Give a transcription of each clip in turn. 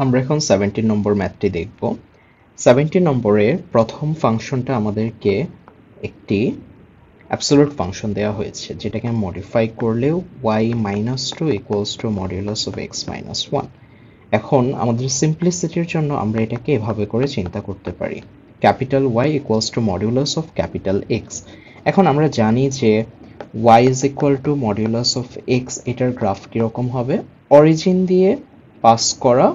আমরা এখন 17 নম্বর ম্যাথটি দেখব। 17 নম্বরের প্রথম ফাংশনটা আমাদেরকে একটি অ্যাবসোলিউট ফাংশন দেওয়া হয়েছে, যেটাকে মডিফাই করলেও y minus two equals to modulus of x minus one. এখন আমাদের সিম্পলিসিটির জন্য আমরা এটাকে এভাবে করে চিন্তা করতে পারি, capital y equals to modulus of capital x। এখন আমরা জানি যে y is equal to modulus of x, এটার গ্রাফ কীরকম হবে? অরিজিন দিয়ে পাস করা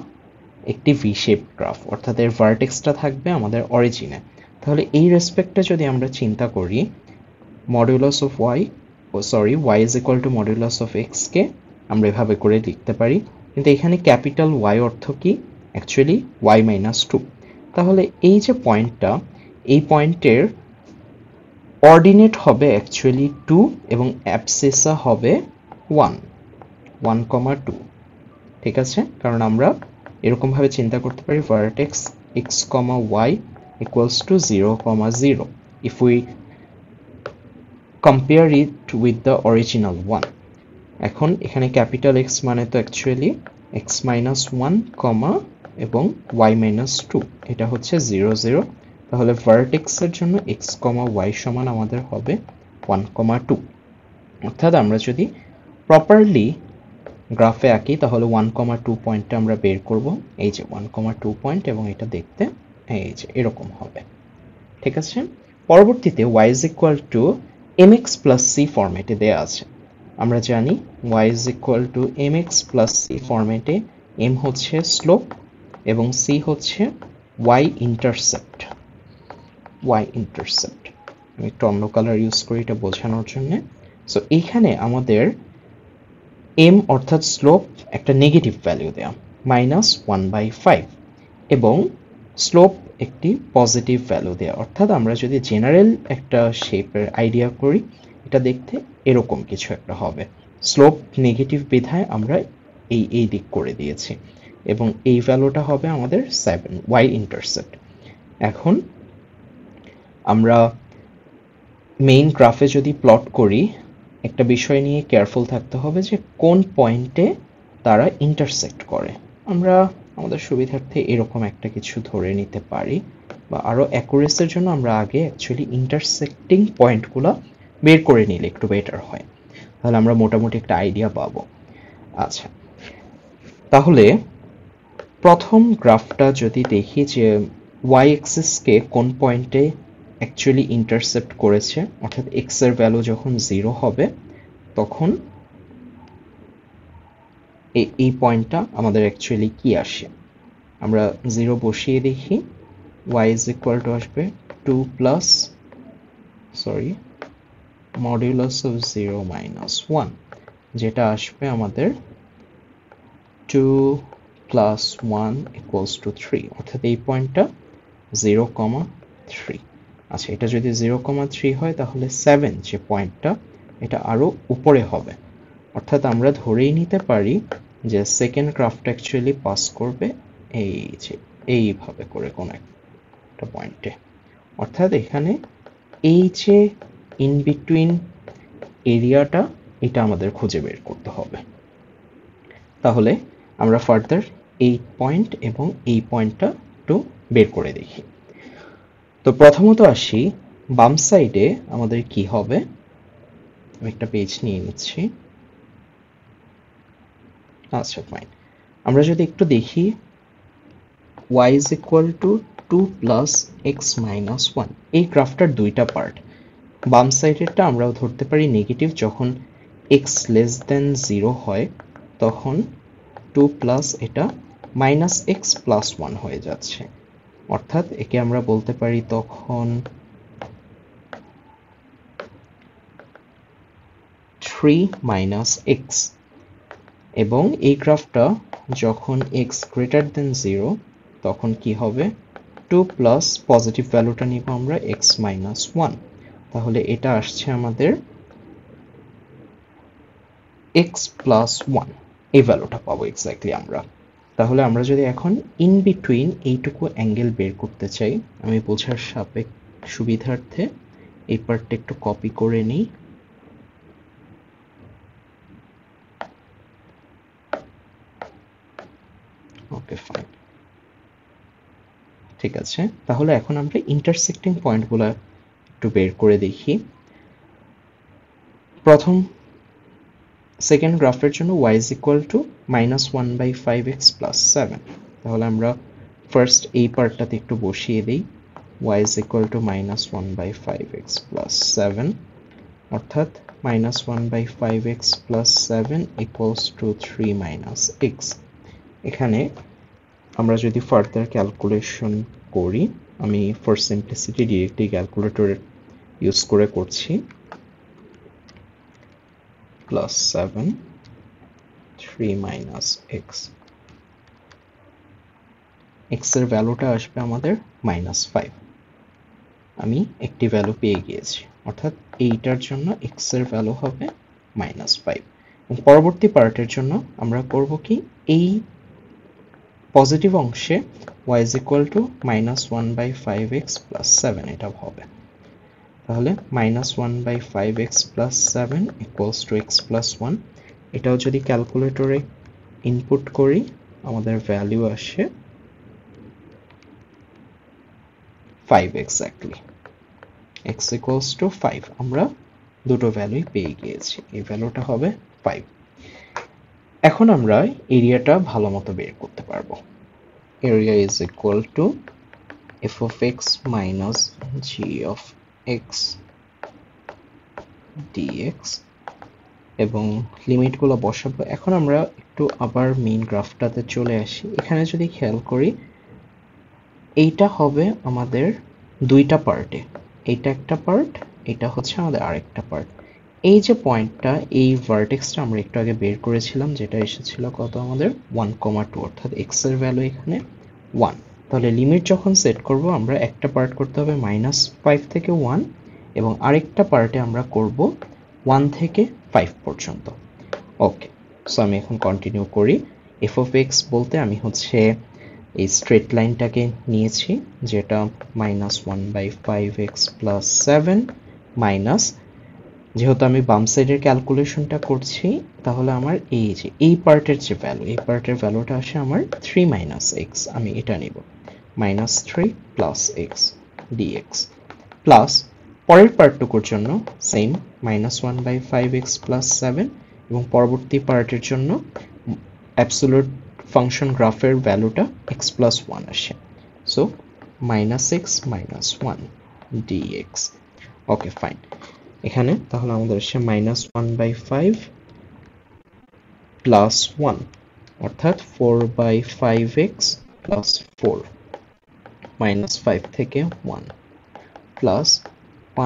একটি ভি শেপ গ্রাফ, অর্থাৎ এর ভার্টেক্সটা থাকবে আমাদের অরিজিনে। তাহলে এই রেসপেক্টে যদি আমরা চিন্তা করি, modulus of y is equal to modulus of x কে আমরা এভাবে করে লিখতে পারি, কিন্তু এখানে ক্যাপিটাল y অর্থ কি? Actually y minus two. তাহলে এই যে পয়েন্টটা, এই পয়েন্টের অর্ডিনেট হবে অ্যাকচুয়ালি 2 এবং অ্যাবসিসা হবে 1,2। ঠিক আছে, কারণ আমরা এরকমভাবে চিন্তা করতে পারি vertex x, y equals to 0, 0 if we compare it with the original one. এখন এখানে ক্যাপিটাল x মানে তো অ্যাকচুয়ালি x মাইনাস ওয়ান এবং y মাইনাস টু, এটা হচ্ছে 0, 0। তাহলে ভার্টেক্সের জন্য x, y সমান আমাদের হবে 1,2। অর্থাৎ আমরা যদি প্রপারলি গ্রাফে আঁকি তাহলে 1,2 পয়েন্টটা আমরা বের করব, এই যে 1,2 পয়েন্ট, এবং এটা দেখতে এই যে এরকম হবে। ঠিক আছে, পরবর্তীতে y is equal to mx plus c ফরম্যাটে দেয়া আছে। আমরা জানি y is equal to mx plus c ফরম্যাটে m হচ্ছে স্লোপ এবং c হচ্ছে y ইন্টারসেপ্ট। আমি একটু অন্য কালার ইউজ করি এটা বোঝানোর জন্য। সো এইখানে আমাদের m অর্থাৎ স্লোপ একটা নেগেটিভ ভ্যালু দেয়া, -1/5, এবং স্লোপ একটি পজিটিভ ভ্যালু দেয়া। অর্থাৎ আমরা যদি জেনারেল একটা শেপের আইডিয়া করি, এটা দেখতে এরকম কিছু একটা হবে। স্লোপ নেগেটিভ বিধায় আমরা এই দিক করে দিয়েছি, এবং এই ভ্যালুটা হবে আমাদের 7, y ইন্টারসেপ্ট। এখন আমরা মেইন গ্রাফে যদি প্লট করি, একটা বিষয় নিয়ে কেয়ারফুল থাকতে হবে যে কোন পয়েন্টে তারা ইন্টারসেক্ট করে। আমরা আমাদের সুবিধার্থে এরকম একটা কিছু ধরে নিতে পারি, বা আরও অ্যাকুরেসির জন্য আমরা আগে অ্যাকচুয়ালি ইন্টারসেক্টিং পয়েন্টগুলো বের করে নিলে একটু বেটার হয়, তাহলে আমরা মোটামুটি একটা আইডিয়া পাবো। আচ্ছা, তাহলে প্রথম গ্রাফটা যদি দেখি যে y অ্যাক্সিসকে কোন পয়েন্টে অ্যাকচুয়ালি ইন্টারসেপ্ট করেছে, অর্থাৎ x এর ভ্যালু যখন 0 হবে তখন এই পয়েন্টটা আমাদের অ্যাকচুয়ালি কি আসে, আমরা 0 বসিয়ে দেখি। y is equal to আসবে 2 প্লাস মডিউলাস অফ 0 মাইনাস 1, যেটা আসবে আমাদের 2 প্লাস 1 ইকুয়ালস টু 3, অর্থাৎ এই পয়েন্টটা 0,3। আচ্ছা, এটা যদি 0,3 হয় তাহলে 7 যে পয়েন্টটা, এটা আরো উপরে হবে। অর্থাৎ আমরা ধরেই নিতে পারি যে সেকেন্ড গ্রাফটা অ্যাকচুয়ালি পাস করবে এই যে এইভাবে করে কোন একটা পয়েন্টে। অর্থাৎ এখানে এই যে ইন বিটুইন এরিয়াটা, এটা আমাদের খুঁজে বের করতে হবে। তাহলে আমরা ফার্দার এই পয়েন্ট এবং এই পয়েন্টটা একটু বের করে দেখি। তো প্রথমত আসি বাম সাইডে আমাদের কি হবে, আমি একটা পেজ নিয়ে নিচ্ছি। আচ্ছা, ফাইন। আমরা যদি একটু দেখি y is equal to 2 plus x minus 1, এই গ্রাফটার দুইটা পার্ট। বাম সাইডেরটা আমরাও ধরতে পারি নেগেটিভ, যখন x less than 0 হয় তখন 2 প্লাস এটা মাইনাস x প্লাস 1 হয়ে যাচ্ছে, অর্থাৎ একে আমরা বলতে পারি তখন 3 মাইনাস x। এবং এই গ্রাফটা যখন x গ্রেটার দেন 0 তখন কি হবে, 2 প্লাস পজিটিভ ভ্যালুটা নিব আমরা x মাইনাস 1, তাহলে এটা আসছে আমাদের x প্লাস 1, এই ভ্যালুটা পাবো এক্স্যাক্টলি আমরা। তাহলে আমরা যদি এখন ইন বিটুইন এইটুকু অ্যাঙ্গেল বের করতে চাই, আমি বোঝার সুবিধার্থে এই পার্টটা একটু কপি করে নিই। ওকে, ওকে ফাইন, ঠিক আছে। তাহলে এখন আমরা ইন্টারসেক্টিং পয়েন্টগুলো একটু বের করে দেখি। প্রথম সেকেন্ড গ্রাফের জন্য y is equal to -1/5x plus 7, তাহলে আমরা ফার্স্ট এই পার্টটাতে একটু বসিয়ে দিই। y is equal to -1/5x plus 7, অর্থাৎ -1/5x plus 7 equals to 3 minus x। এখানে আমরা যদি ফার্দার ক্যালকুলেশন করি, আমি for simplicity directly calculator use করে করছি, plus 7 3 minus x, x এর ভ্যালুটা আসবে আমাদের -5। আমি একটি ভ্যালু পেয়ে গিয়েছি, অর্থাৎ এইটার জন্য x এর ভ্যালু হবে -5। এবং পরবর্তী পার্টের জন্য আমরা করব কি, এই পজিটিভ অংশে y is equal to -1/5x plus 7 এটা হবে। তাহলে -1/5x plus 7 equals to x plus 1, এটাও যদি ক্যালকুলেটরে ইনপুট করি আমাদের ভ্যালু আসে 5 এক্স্যাক্টলি, x equals to 5। আমরা দুটো ভ্যালুই পেয়ে গিয়েছি, এই ভ্যালুটা হবে 5। এখন আমরা এরিয়াটা ভালো মতো বের করতে পারবো। Area is equal to f of x minus g of x dx, এবং লিমিটগুলো বসাবো। এখন আমরা একটু আবার মেইন গ্রাফটাতে চলে আসি। এখানে যদি খেয়াল করি, এইটা হবে আমাদের দুইটা পার্টে, এইটা একটা পার্ট, এটা হচ্ছে আমাদের আরেকটা পার্ট। এই যে পয়েন্টটা, এই ভার্টেক্সটা আমরা একটু আগে বের করেছিলাম, যেটা এসেছিল কত আমাদের 1,2, অর্থাৎ x এর ভ্যালু এখানে 1। তাহলে লিমিট যখন সেট করব আমরা একটা পার্ট করতে হবে -5 থেকে 1, এবং আরেকটা পার্টে আমরা করব 1 থেকে 5 পর্যন্ত। ওকে, সো আমি এখন কন্টিনিউ করি। f of x বলতে আমি হচ্ছে এই স্ট্রেট লাইনটাকে নিয়েছি, যেটা -1/5x plus 7 মাইনাস, যেহেতু আমি বাম সাইডের ক্যালকুলেশনটা করছি, তাহলে আমার এই যে এই পার্টের যে ভ্যালু, এই পার্টের ভ্যালুটা আসে আমার 3 minus x, আমি এটা নিব -3 plus x dx, প্লাস পরের পার্টটুকুর জন্য সেম -1/5x plus 7, এবং পরবর্তী পার্টের জন্য অ্যাবসোলিউট ফাংশন গ্রাফের ভ্যালুটা x plus 1 আসে, so -x minus 1 dx। Okay fine, এখানে তাহলে আমাদের আসে -1/5 plus 1, অর্থাৎ 4/5x plus 4, -5 থেকে 1 plus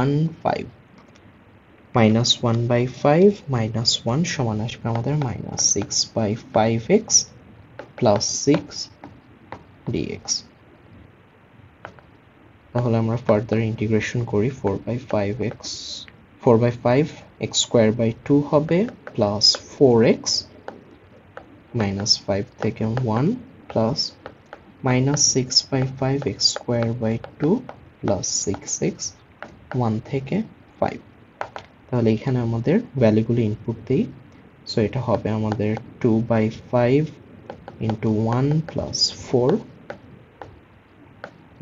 1/5, -1/5 minus 1 সমান আসবে আমাদের -6/5x plus 6 dx। তাহলে আমরা ফার্দার ইন্টিগ্রেশন করি, 4/5 x square by 2 হবে প্লাস 4x, -5 থেকে 1 plus -6/5 x square by 2 plus 6x, 1 থেকে 5। তাহলে এখানে আমাদের ভ্যালুগুলো ইনপুট দিই, সো এটা হবে আমাদের 2/5 into 1 plus 4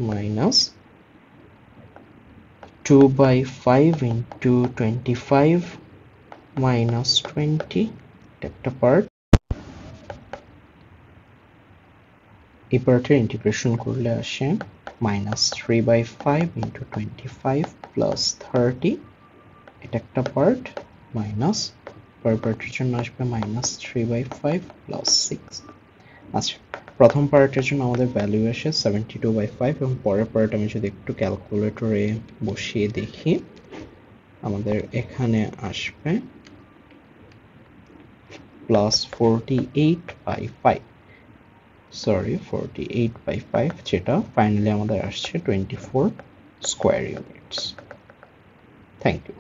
minus 2/5 into 25 minus 20, একটা পার্ট। এই পার্টের ইন্টিগ্রেশন করলে আসে -3/5 into 25 plus 30, এটা একটা পার্ট, মাইনাস পরের পার্টের জন্য আসবে -3/5 plus 6। আচ্ছা, প্রথম পার্টের জন্য আমাদের ভ্যালু আসে 72/5, এবং পরের পার্ট আমি যদি একটু ক্যালকুলেটরে বসিয়ে দেখি, আমাদের এখানে আসবে +48/5, সরি 48/5, যেটা ফাইনালি আমাদের আসছে 24 স্কোয়ার ইউনিটস। Thank you.